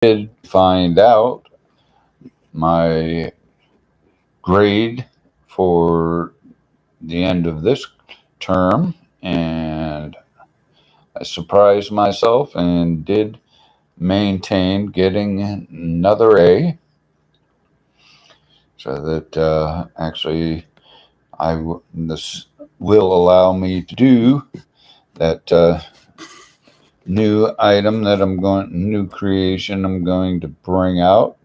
did find out my grade for the end of this term, and I surprised myself and did maintain getting another A, so that actually this will allow me to do that new creation I'm going to bring out.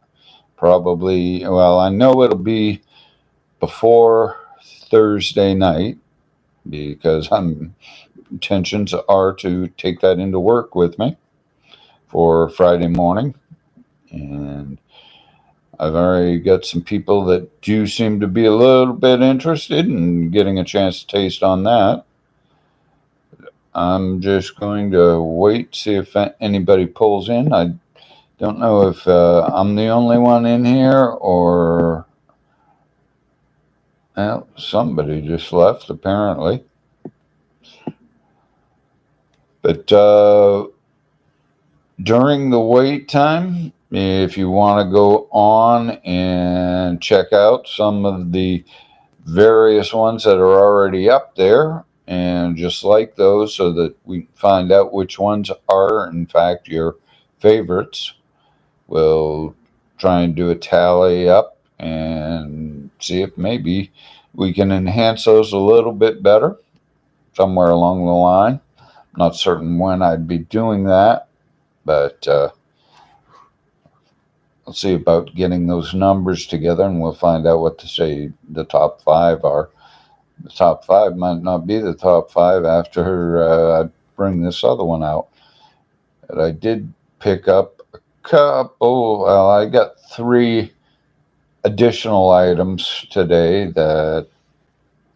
Probably, well, I know it'll be before Thursday night because intentions are to take that into work with me for Friday morning. And I've already got some people that do seem to be a little bit interested in getting a chance to taste on that. I'm just going to wait, see if anybody pulls in. I don't know if I'm the only one in here or well, somebody just left apparently. But during the wait time, if you want to go on and check out some of the various ones that are already up there and just like those so that we find out which ones are in fact your favorites, we'll try and do a tally up and see if maybe we can enhance those a little bit better somewhere along the line. Not certain when I'd be doing that, but let's see about getting those numbers together and we'll find out what to say the top five are. The top five might not be the top five after I bring this other one out. But I did pick up a couple, well, I got 3 additional items today that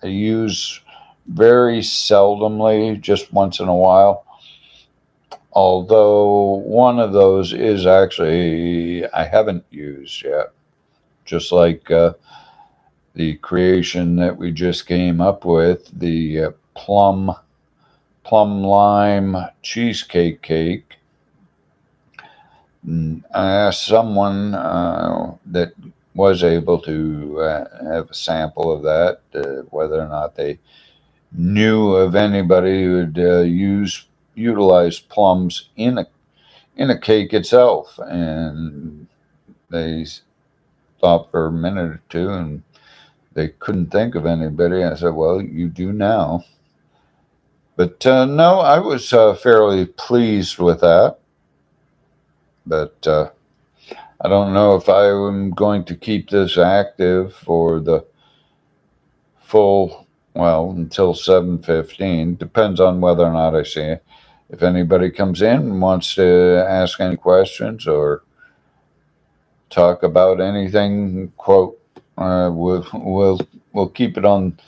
I use very seldomly, just once in a while. Although one of those is actually I haven't used yet, just like the creation that we just came up with, the plum lime cheesecake cake. I asked someone that was able to have a sample of that, whether or not they knew of anybody who would utilize plums in a cake itself, and they thought for a minute or two and they couldn't think of anybody. I said, well, you do now. But no, I was fairly pleased with that. But I don't know if I am going to keep this active for the full, well, until 7:15. Depends on whether or not I see it. If anybody comes in and wants to ask any questions or talk about anything, quote, we'll keep it on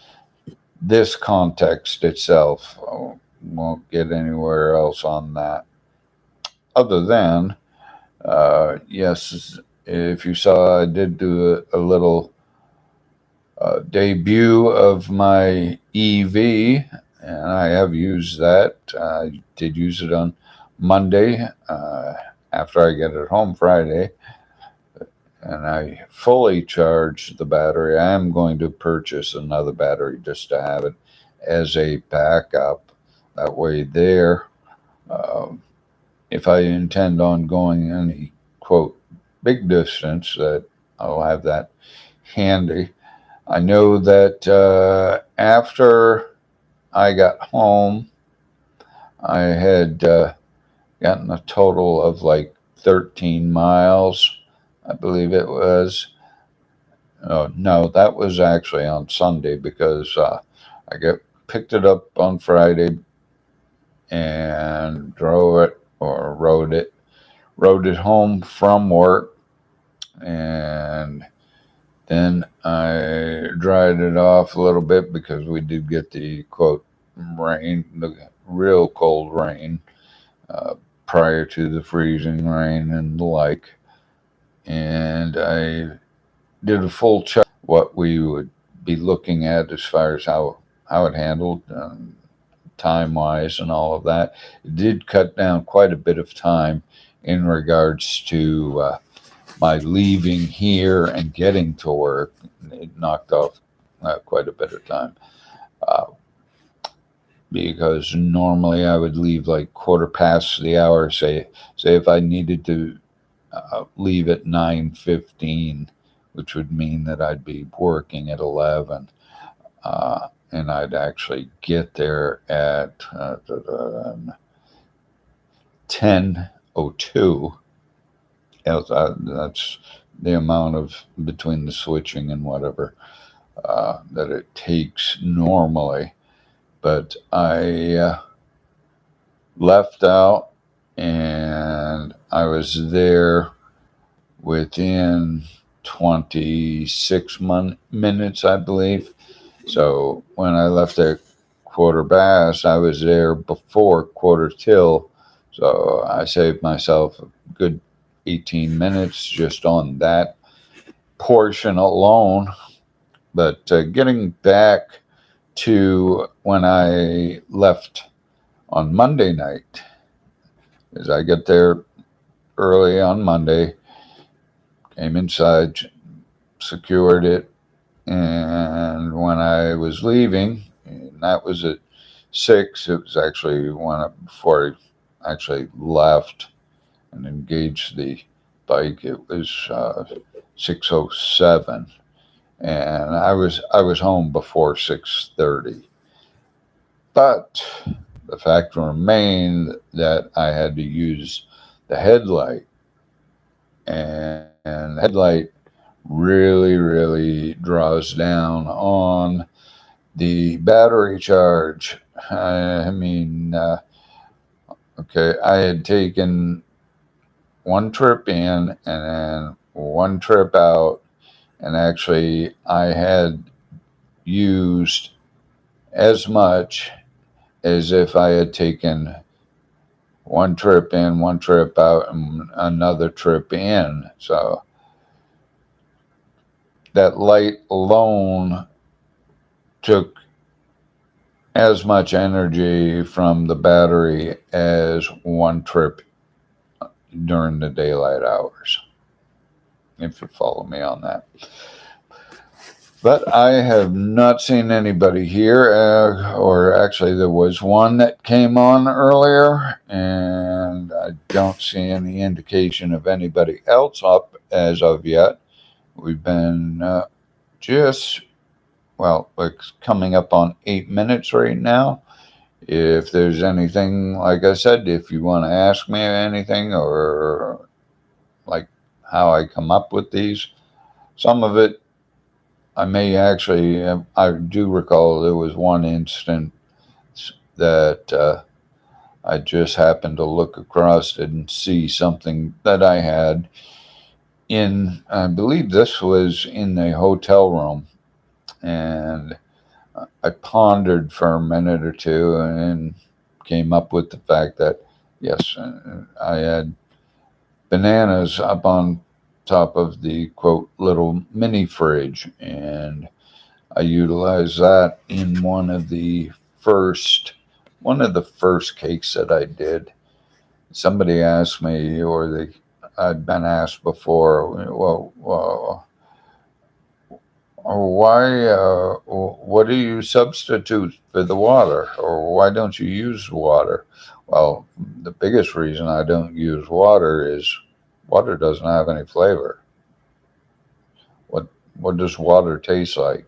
this context itself. Won't get anywhere else on that. Other than, yes, if you saw, I did do a little debut of my EV, and I have used that. I did use it on Monday after I get it home Friday, and I fully charged the battery. I am going to purchase another battery just to have it as a backup. That way, there, if I intend on going any quote big distance, that I'll have that handy. I know that after I got home, I had gotten a total of like 13 miles, I believe it was. Oh, no, that was actually on Sunday because picked it up on Friday and rode it home from work, and then I dried it off a little bit because we did get the quote rain, the real cold rain, prior to the freezing rain and the like. And I did a full check what we would be looking at as far as how it handled time wise and all of that. It did cut down quite a bit of time in regards to my leaving here and getting to work. It knocked off quite a bit of time. Uh, because normally I would leave like quarter past the hour. Say if I needed to leave at 9:15, which would mean that I'd be working at 11, and I'd actually get there at 10:02. That's the amount of between the switching and whatever that it takes normally. But I left out and I was there within 26 minutes, I believe. So when I left at quarter past, I was there before quarter till. So I saved myself a good 18 minutes just on that portion alone. But getting back to when I left on Monday night, as I get there early on Monday, came inside, secured it, and when I was leaving, and that was at 6, it was actually before I actually left and engaged the bike, it was 6:07, and I was home before 6:30. But the fact remained that I had to use the headlight, and the headlight really draws down on the battery charge. I mean, okay, I had taken one trip in and then one trip out, and actually I had used as much as if I had taken one trip in, one trip out, and another trip in. So that light alone took as much energy from the battery as one trip during the daylight hours, if you follow me on that. But I have not seen anybody here, or actually, there was one that came on earlier, and I don't see any indication of anybody else up as of yet. We've been just, well, it's coming up on 8 minutes right now. If there's anything, like I said, if you want to ask me anything or like how I come up with these, some of it I may actually, I do recall there was one instance that I just happened to look across and see something that I had I believe this was in a hotel room, and I pondered for a minute or two and came up with the fact that, yes, I had bananas up on top of the quote little mini fridge, and I utilized that in one of the first cakes that I did. Somebody asked me, I'd been asked before, well, why? What do you substitute for the water, or why don't you use water? Well, the biggest reason I don't use water is water doesn't have any flavor. What what does water taste like?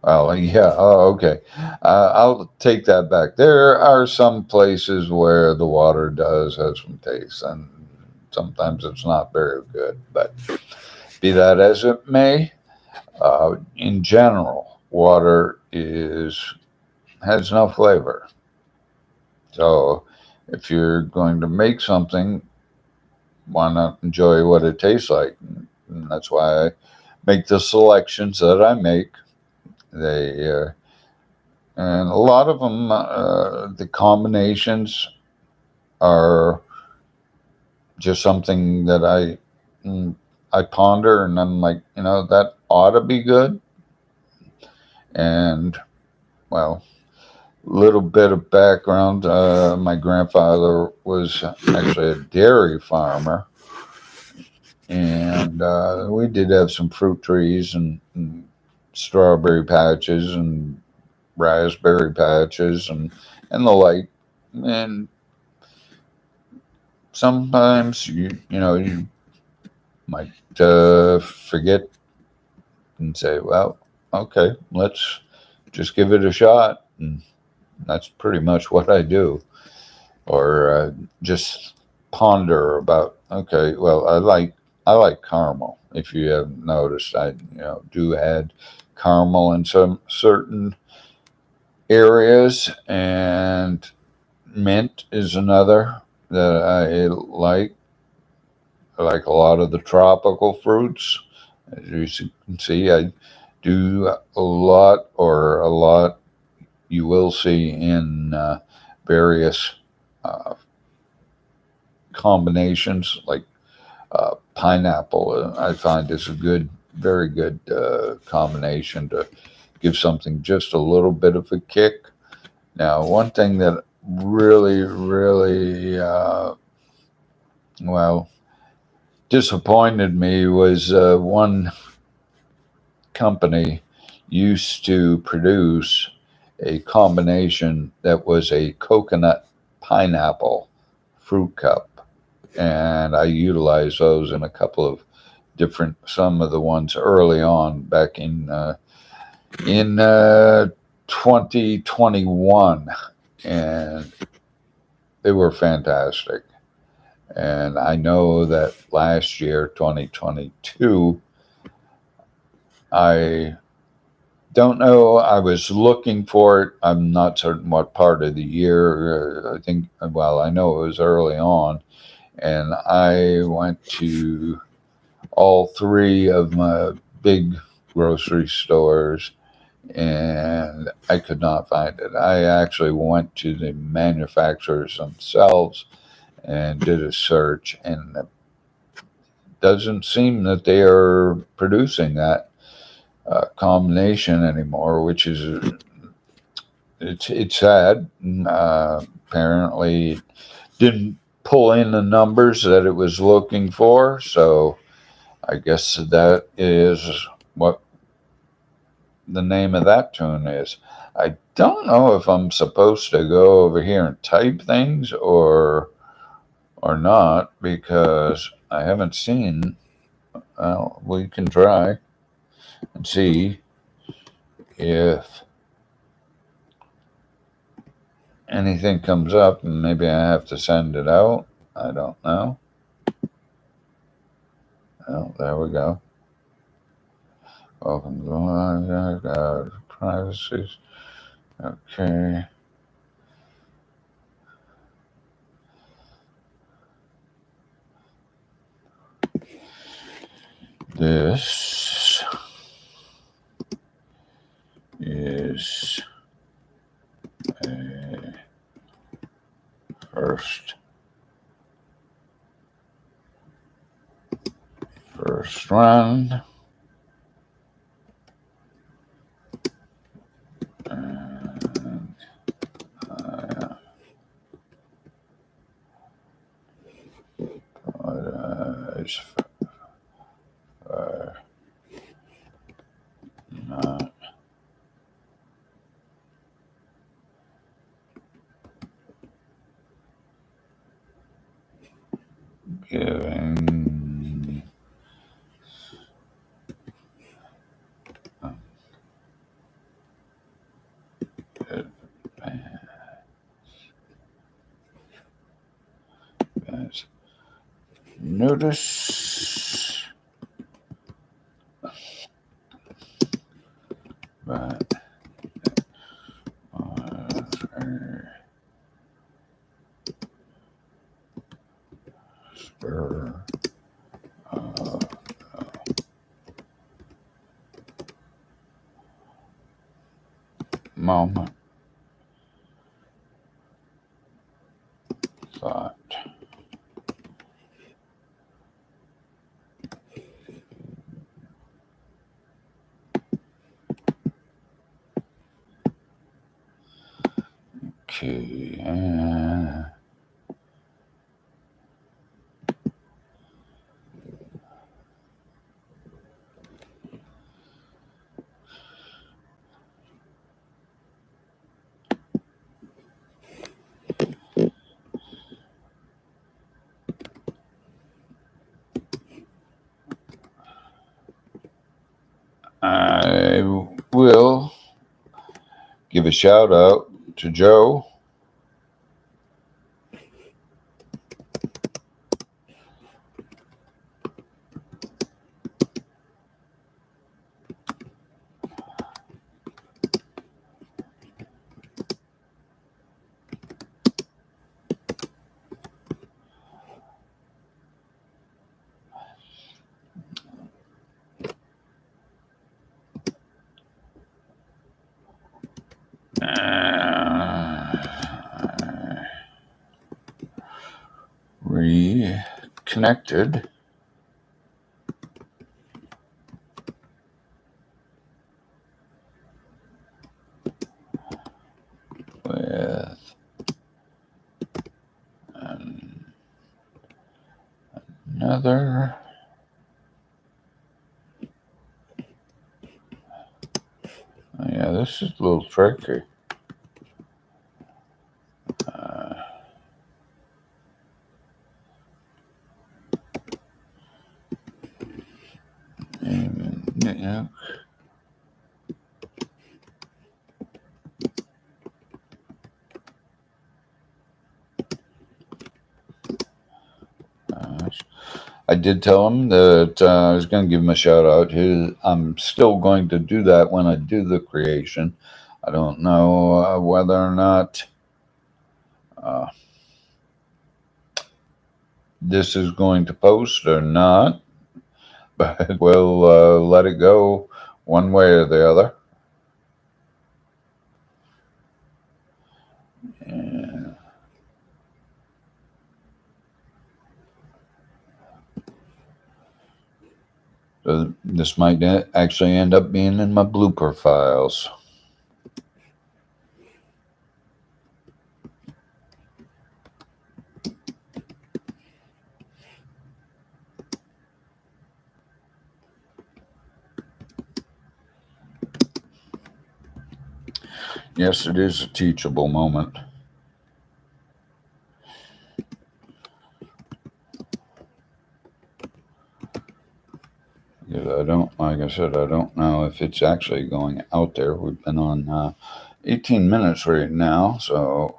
Well, yeah. Oh, okay. I'll take that back. There are some places where the water does have some taste, and sometimes it's not very good. But be that as it may, in general, water is has no flavor. So if you're going to make something, why not enjoy what it tastes like? And that's why I make the selections that I make. They and a lot of them, the combinations are just something that I ponder, and I'm like, that ought to be good. And well, little bit of background. My grandfather was actually a dairy farmer, and we did have some fruit trees and strawberry patches and raspberry patches and the like. And sometimes you might forget and say, well, okay, let's just give it a shot. And that's pretty much what I do. Or just ponder about, okay, well, I like caramel. If you haven't noticed, I do add caramel in some certain areas, and mint is another that I like. I like a lot of the tropical fruits. As you can see, I do a lot you will see in various uh, combinations, like pineapple. I find is a very good combination to give something just a little bit of a kick. Now, one thing that really, really, well, disappointed me was one company used to produce a combination that was a coconut pineapple fruit cup, and I utilized those in a couple of some of the ones early on back in 2021, and they were fantastic. And I know that last year, 2022, I don't know. I was looking for it. I'm not certain what part of the year. I think, well, I know it was early on. And I went to all three of my big grocery stores and I could not find it. I actually went to the manufacturers themselves and did a search, and it doesn't seem that they are producing that combination anymore, which is it's sad. Apparently, it didn't pull in the numbers that it was looking for, so I guess that is what the name of that tune is. I don't know if I'm supposed to go over here and type things or not because I haven't seen. Well, we can try and see if anything comes up, and maybe I have to send it out. I don't know. Oh, there we go. Welcome to privacy. Okay. This is a first round. And apologize for not giving advance notice, but spur of moment thought. Okay. I will give a shout out to Joe. Reconnected with another. Yeah, this is a little tricky. Yeah. I did tell him that I was going to give him a shout out. I'm still going to do that when I do the creation. I don't know whether or not uh, this is going to post or not, but we'll let it go one way or the other. And so this might actually end up being in my blooper files. Yes, it is a teachable moment. Because like I said, I don't know if it's actually going out there. We've been on 18 minutes right now, so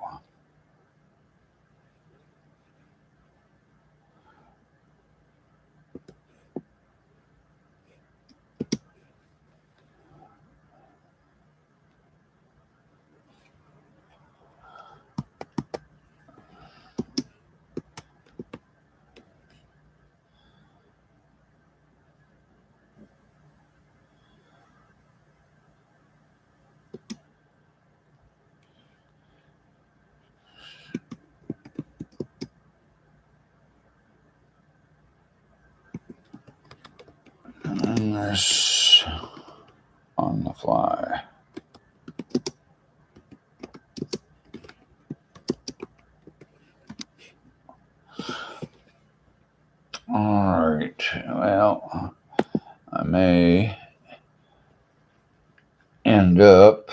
and this on the fly. All right. Well, I may end up.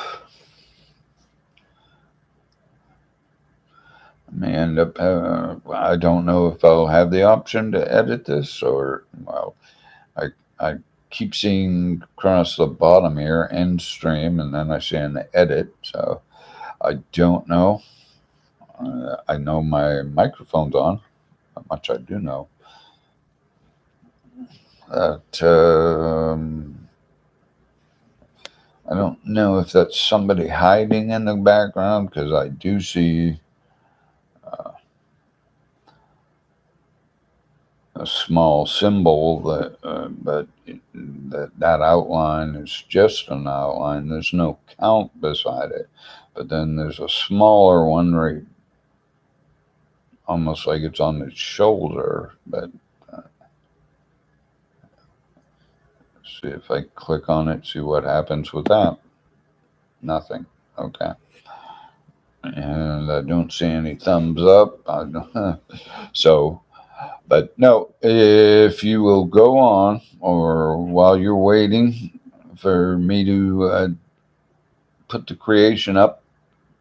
I don't know if I'll have the option to edit this or, well, I keep seeing across the bottom here end stream, and then I see an edit. So I don't know. I know my microphone's on. How much I do know. That I don't know if that's somebody hiding in the background, because I do see a small symbol but that outline is just an outline. There's no count beside it, but then there's a smaller one right, almost like it's on its shoulder. But see if I click on it, see what happens with that. Nothing. Okay. and I don't see any thumbs up. I don't, so, but no, if you will go on, or while you're waiting for me to put the creation up,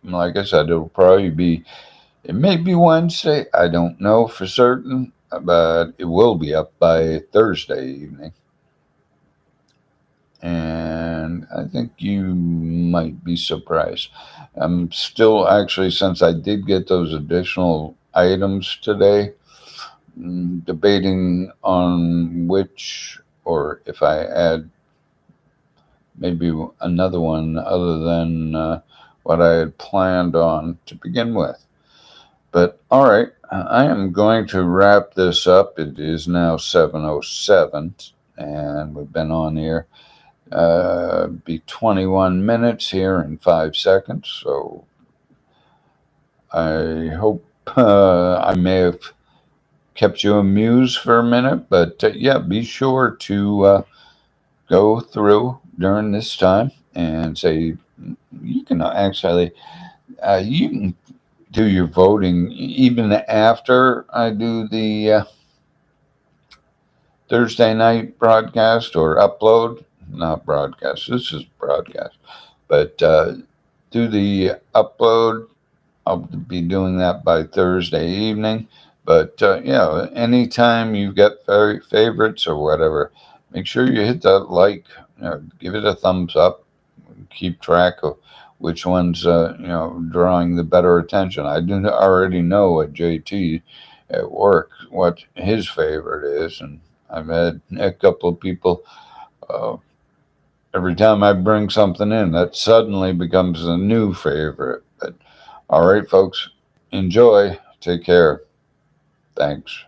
like I said, it'll probably be, it may be Wednesday. I don't know for certain, but it will be up by Thursday evening. And I think you might be surprised. I'm still actually, since I did get those additional items today, debating on which, or if I add maybe another one other than what I had planned on to begin with. But all right, I am going to wrap this up. It is now 7:07, and we've been on here be 21 minutes here in 5 seconds. So I hope I may have kept you amused for a minute. But yeah, be sure to go through during this time and say you can actually you can do your voting even after I do the Thursday night broadcast or upload. Not broadcast. This is broadcast, but do the upload. I'll be doing that by Thursday evening. But yeah, anytime you've got favorites or whatever, make sure you hit that like, give it a thumbs up, keep track of which one's drawing the better attention. I do already know at JT at work what his favorite is, and I've had a couple of people. Uh, every time I bring something in, that suddenly becomes a new favorite. But all right, folks, enjoy. Take care. Thanks.